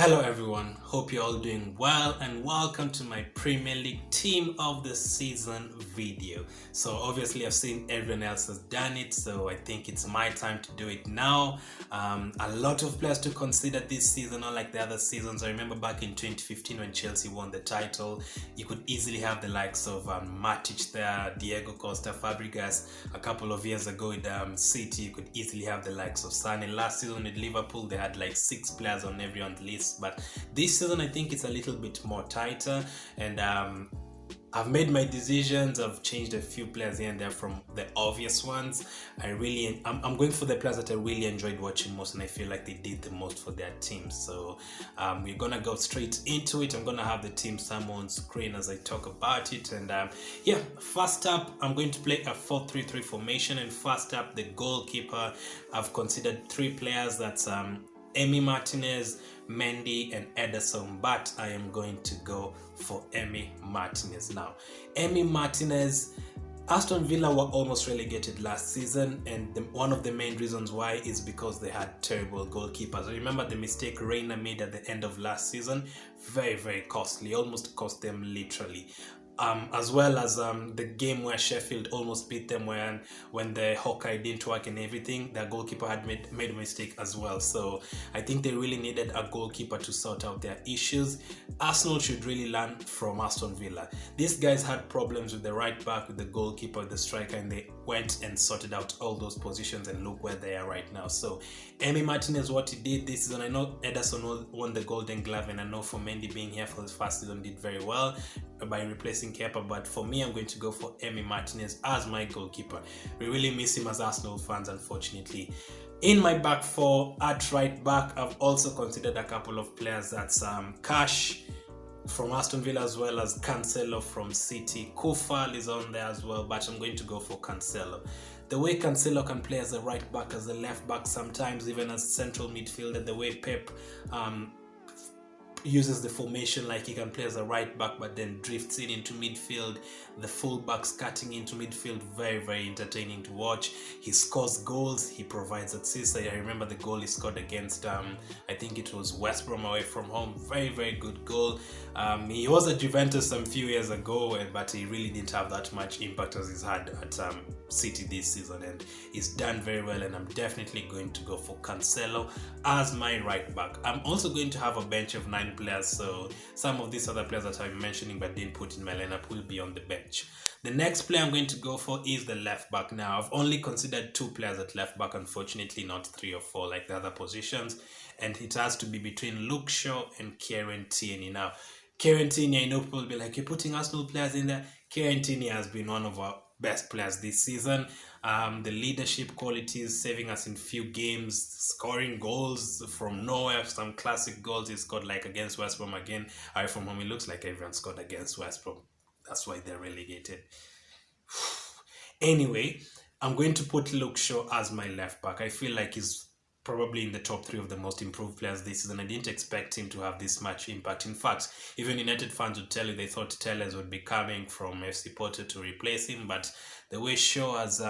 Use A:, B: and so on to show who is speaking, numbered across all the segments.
A: Hello everyone, hope you're all doing well and welcome to my Premier League Team of the Season video. So obviously I've seen everyone else has done it, so I think it's my time to do it now. A lot of players to consider this season, unlike the other seasons. I remember back in 2015 when Chelsea won the title, you could easily have the likes of Matic there, Diego Costa, Fabregas. A couple of years ago with City, you could easily have the likes of Sané. Last season with Liverpool, they had like 6 players on everyone's list. But this season I think it's a little bit more tighter, and I've made my decisions. I've changed a few players here and there from the obvious ones. I'm going for the players that I really enjoyed watching most, and I feel like they did the most for their teams. So we're gonna go straight into it. I'm gonna have the team somewhere on screen as I talk about it. And yeah, first up, I'm going to play a 4-3-3 formation. And first up, the goalkeeper. I've considered 3 players. That's Emi Martinez, Mendy and Ederson, but I am going to go for Emi Martinez now. Emi Martinez, Aston Villa were almost relegated last season, and one of the main reasons why is because they had terrible goalkeepers. I remember the mistake Reina made at the end of last season, very costly, almost cost them literally. As well as the game where Sheffield almost beat them when the Hawkeye didn't work and everything, their goalkeeper had made a mistake as well. So I think they really needed a goalkeeper to sort out their issues. Arsenal should really learn from Aston Villa. These guys had problems with the right back, with the goalkeeper, with the striker, and they went and sorted out all those positions, and look where they are right now. So Emi Martinez, what he did this season, I know Ederson won the Golden Glove, and I know for Mendy being here for the first season did very well by replacing Kepa, but for me I'm going to go for Emi Martinez as my goalkeeper. We really miss him as Arsenal fans, unfortunately. In my back four, at right back, I've also considered a couple of players. That's Cash from Aston Villa as well as Cancelo from City. Kufal is on there as well, but I'm going to go for Cancelo. The way Cancelo can play as a right back, as a left back, sometimes even as central midfielder, the way Pep uses the formation, like he can play as a right back but then drifts in into midfield, the full backs cutting into midfield, very entertaining to watch. He scores goals, he provides assists. I remember the goal he scored against I think it was West Brom away from home, very good goal. He was at Juventus some few years ago, but he really didn't have that much impact as he's had at City this season, and he's done very well, and I'm definitely going to go for Cancelo as my right back. I'm also going to have a bench of 9 players, so some of these other players that I'm mentioning but didn't put in my lineup will be on the bench. The next player I'm going to go for is the left back. Now, I've only considered 2 players at left back, unfortunately not 3 or 4 like the other positions, and it has to be between Luke Shaw and Kieran Tierney. Now, Kieran Tierney, I know people will be like, you're putting Arsenal players in there. Kieran Tierney has been one of our best players this season. The leadership qualities, saving us in few games, scoring goals from nowhere, some classic goals he scored like against West Brom again. From home, it looks like everyone scored against West Brom. That's why they're relegated. Anyway, I'm going to put Luke Shaw as my left back. I feel like he's probably in the top 3 of the most improved players this season. I didn't expect him to have this much impact. In fact, even United fans would tell you they thought Telles would be coming from FC Porto to replace him, but the way Shaw has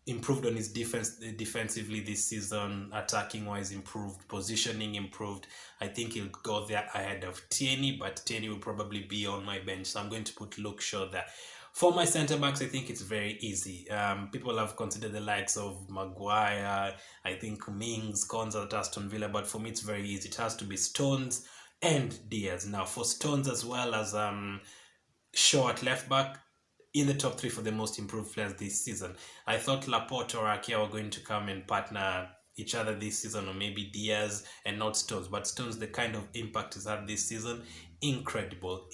A: improved on his defensively this season, attacking wise improved, positioning improved, I think he'll go there ahead of Tierney, but Tierney will probably be on my bench, so I'm going to put Luke Shaw there. For my centre-backs, I think it's very easy. People have considered the likes of Maguire, I think Mings, Konza at Aston Villa, but for me it's very easy. It has to be Stones and Diaz. Now, for Stones as well as Shaw at left-back, in the top 3 for the most improved players this season. I thought Laporte or Akia were going to come and partner each other this season, or maybe Diaz and not Stones, but Stones, the kind of impact he's had this season, incredible.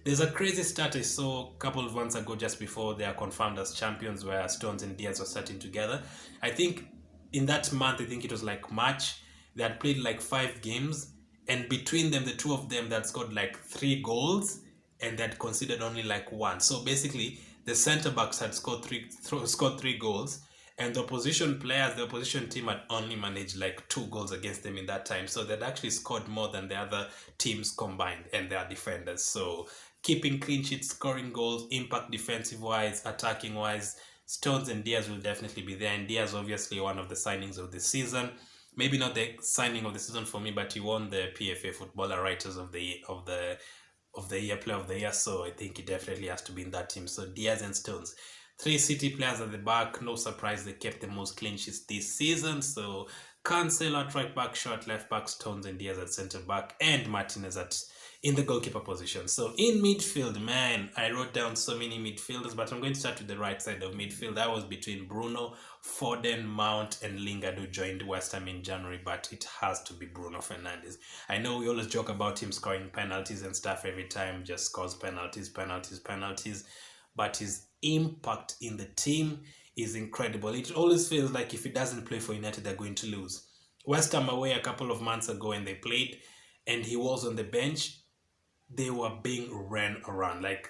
A: There's a crazy stat I saw a couple of months ago just before they are confirmed as champions, where Stones and Diaz were starting together. I think in that month, I think it was like March, they had played like 5 games, and between them, the 2 of them, that scored like 3 goals and that conceded only like 1. So basically the center backs had scored 3 goals, and the opposition players, the opposition team had only managed like 2 goals against them in that time. So they'd actually scored more than the other teams combined and their defenders. So keeping clean sheets, scoring goals, impact defensive wise, attacking wise, Stones and Diaz will definitely be there, and Diaz obviously one of the signings of the season. maybe not the signing of the season for me, but he won the PFA Footballer Writers of the Year, Player of the Year. So I think he definitely has to be in that team. So Diaz and Stones. 3 City players at the back. No surprise they kept the most clean sheets this season. So Cancelo at right back, Short left back, Stones and Diaz at centre back, and Martinez in the goalkeeper position. So in midfield, man, I wrote down so many midfielders, but I'm going to start with the right side of midfield. That was between Bruno, Foden, Mount, and Lingard, who joined West Ham in January, but it has to be Bruno Fernandes. I know we always joke about him scoring penalties and stuff every time, just scores penalties, but his impact in the team is incredible. It always feels like if he doesn't play for United, they're going to lose. West Ham away a couple of months ago when they played, and he was on the bench, they were being ran around. Like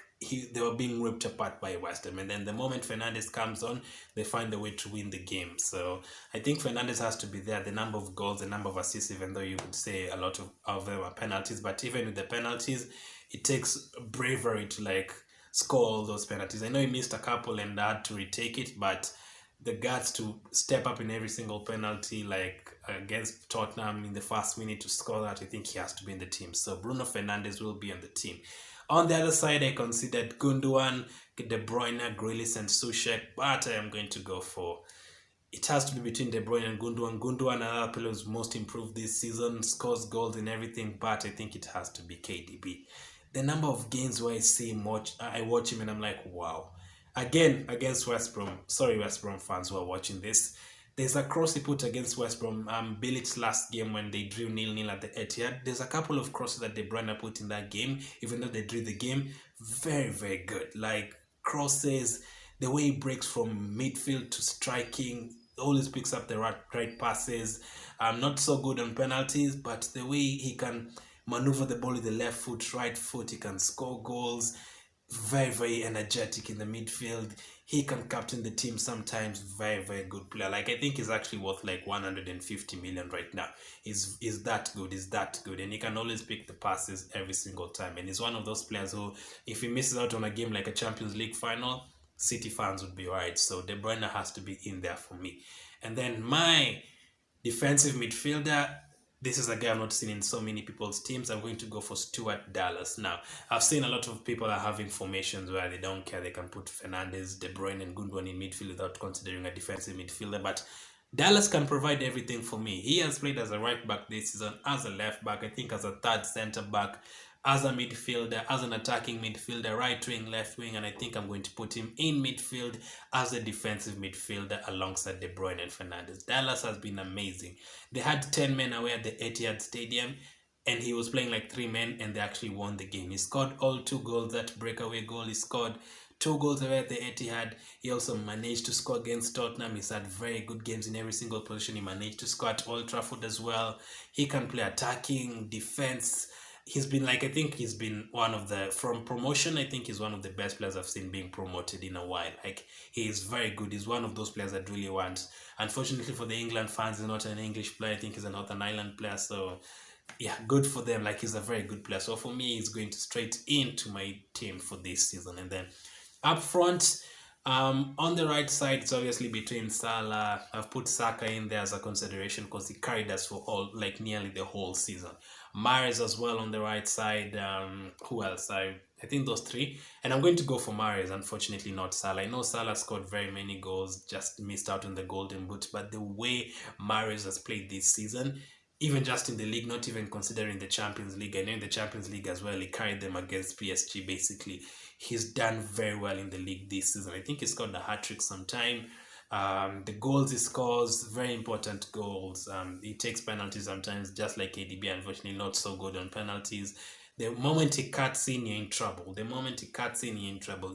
A: they were being ripped apart by West Ham. And then the moment Fernandes comes on, they find a way to win the game. So I think Fernandes has to be there. The number of goals, the number of assists, even though you could say a lot of them are penalties, but even with the penalties, it takes bravery to like score all those penalties. I know he missed a couple and had to retake it, but the guts to step up in every single penalty, like against Tottenham in the first minute to score that, I think he has to be in the team. So Bruno Fernandes will be on the team. On the other side, I considered Gundogan, De Bruyne, Grealish, and Soucek, but I am going to go for, it has to be between De Bruyne and Gundogan. Gundogan, another player who's most improved this season, scores goals and everything, but I think it has to be KDB. The number of games where I watch him and I'm like, wow. Again, against West Brom, sorry West Brom fans who are watching this, there's a cross he put against West Brom, Billich's last game when they drew 0-0 at the Etihad. There's a couple of crosses that De Bruyne put in that game, even though they drew the game. Very, very good. Like crosses, the way he breaks from midfield to striking, always picks up the right passes. Not so good on penalties, but the way he can maneuver the ball with the left foot, right foot, he can score goals. Very, very energetic in the midfield. He can captain the team sometimes. Very, very good player. Like I think he's actually worth like 150 million right now. He's that good, and he can always pick the passes every single time. And he's one of those players who, if he misses out on a game like a Champions League final, City fans would be alright. So De Bruyne has to be in there for me. And then my defensive midfielder, this is a guy I've not seen in so many people's teams. I'm going to go for Stuart Dallas. Now, I've seen a lot of people are having formations where they don't care. They can put Fernandes, De Bruyne, and Gundogan in midfield without considering a defensive midfielder. But Dallas can provide everything for me. He has played as a right back this season, as a left back, I think as a third centre back, as a midfielder, as an attacking midfielder, right wing, left wing, and I think I'm going to put him in midfield as a defensive midfielder alongside De Bruyne and Fernandes. Dallas has been amazing. They had 10 men away at the Etihad Stadium, and he was playing like 3 men, and they actually won the game. He scored all 2 goals, that breakaway goal. He scored 2 goals away at the Etihad. He also managed to score against Tottenham. He's had very good games in every single position. He managed to score at Old Trafford as well. He can play attacking, defense. He's been like, I think he's been one of the, from promotion, I think he's one of the best players I've seen being promoted in a while. Like, he is very good. He's one of those players that really want. Unfortunately for the England fans, he's not an English player. I think he's a Northern Ireland player. So, yeah, good for them. Like, he's a very good player. So, for me, he's going to straight into my team for this season. And then up front, on the right side, it's obviously between Salah. I've put Saka in there as a consideration because he carried us for all, like nearly the whole season. Mahrez as well on the right side. Who else? I think those 3. And I'm going to go for Mahrez, unfortunately not Salah. I know Salah scored very many goals, just missed out on the golden boot. But the way Mahrez has played this season, even just in the league, not even considering the Champions League, and in the Champions League as well, he carried them against PSG basically. He's done very well in the league this season. I think he scored a hat-trick sometime. The goals he scores, very important goals. He takes penalties sometimes, just like KDB, unfortunately not so good on penalties. The moment he cuts in, you're in trouble.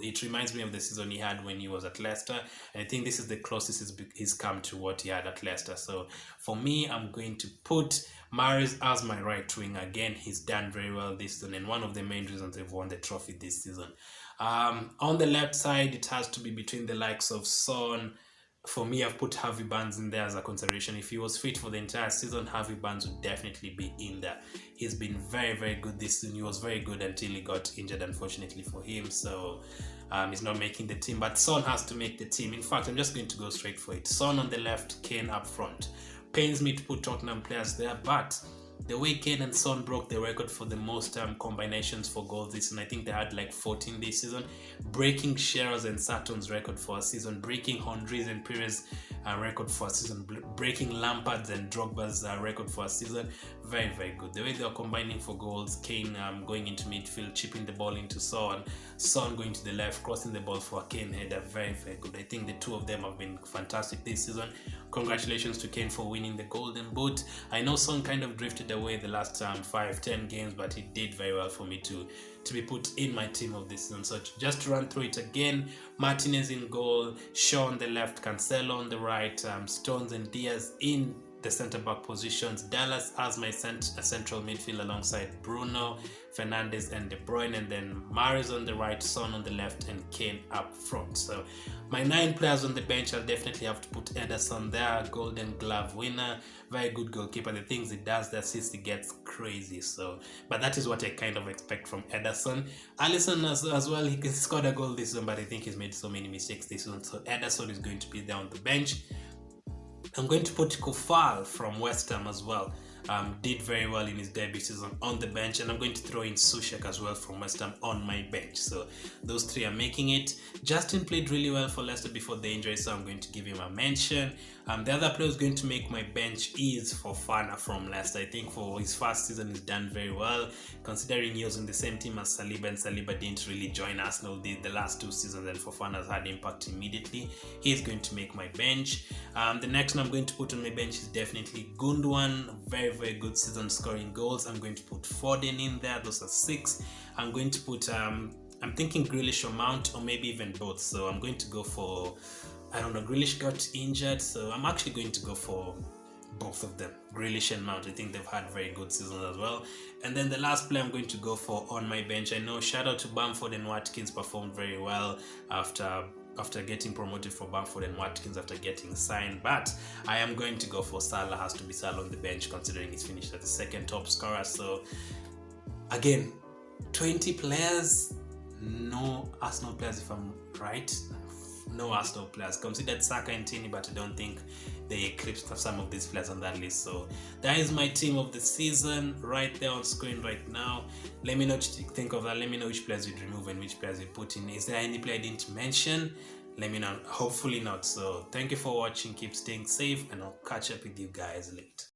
A: It reminds me of the season he had when he was at Leicester. And I think this is the closest he's come to what he had at Leicester. So for me, I'm going to put Mahrez as my right wing. Again, he's done very well this season, and one of the main reasons they've won the trophy this season. On the left side, it has to be between the likes of Son. For me, I've put Harvey Barnes in there as a consideration. If he was fit for the entire season, Harvey Barnes would definitely be in there. He's been very, very good this season. He was very good until he got injured, unfortunately for him. So he's not making the team. But Son has to make the team. In fact, I'm just going to go straight for it. Son on the left, Kane up front. pains me to put Tottenham players there, but the way Kane and Son broke the record for the most combinations for goals this season, I think they had like 14 this season, breaking Shearer's and Sutton's record for a season, breaking Henry's and Pires' record for a season, breaking Lampard's and Drogba's record for a season. Very, very good. The way they are combining for goals, Kane going into midfield, chipping the ball into Son going to the left, crossing the ball for a Kane header. Very, very good. I think the two of them have been fantastic this season. Congratulations to Kane for winning the Golden Boot. I know Son kind of drifted away the last 5-10 games, but he did very well for me to be put in my team of this season. So just to run through it again: Martinez in goal, Shaw on the left, Cancelo on the right, Stones and Diaz in the centre-back positions, Dallas as my central midfield alongside Bruno, Fernandes and De Bruyne, and then Mahrez on the right, Son on the left, and Kane up front. So my 9 players on the bench, I'll definitely have to put Ederson there, Golden Glove winner, very good goalkeeper. The things he does, the assists he gets, crazy. So, but that is what I kind of expect from Ederson. Alisson as well, he scored a goal this season, but I think he's made so many mistakes this season. So Ederson is going to be there on the bench. I'm going to put Kufal from West Ham as well. Did very well in his debut season on the bench, and I'm going to throw in Soucek as well from West Ham on my bench. So those 3 are making it. Justin played really well for Leicester before the injury, so I'm going to give him a mention. The other player who's going to make my bench is Fofana from Leicester. I think for his first season he's done very well, considering he was in the same team as Saliba, and Saliba didn't really join Arsenal the last 2 seasons, and Fofana has had impact immediately. He's going to make my bench. The next one I'm going to put on my bench is definitely Gundogan. Very, very good season scoring goals. I'm going to put Foden in there. Those are 6. I'm going to put I'm thinking Grealish or Mount, or maybe even both. So I'm going to go for, I don't know, Grealish got injured, so I'm actually going to go for both of them, Grealish and Mount. I think they've had very good seasons as well. And then the last player I'm going to go for on my bench, I know shout out to Bamford and Watkins, performed very well after getting promoted for Bamford and Watkins after getting signed, but I am going to go for Salah. Has to be Salah on the bench, considering he's finished as the 2nd top scorer. So again, 20 players, no Arsenal players if I'm right. No Arsenal players. Considered Saka and Tini, but I don't think they eclipsed some of these players on that list. So that is my team of the season right there on screen right now. Let me know what you think of that. Let me know which players you'd remove and which players you put in. Is there any player I didn't mention? Let me know. Hopefully not. So thank you for watching. Keep staying safe, and I'll catch up with you guys later.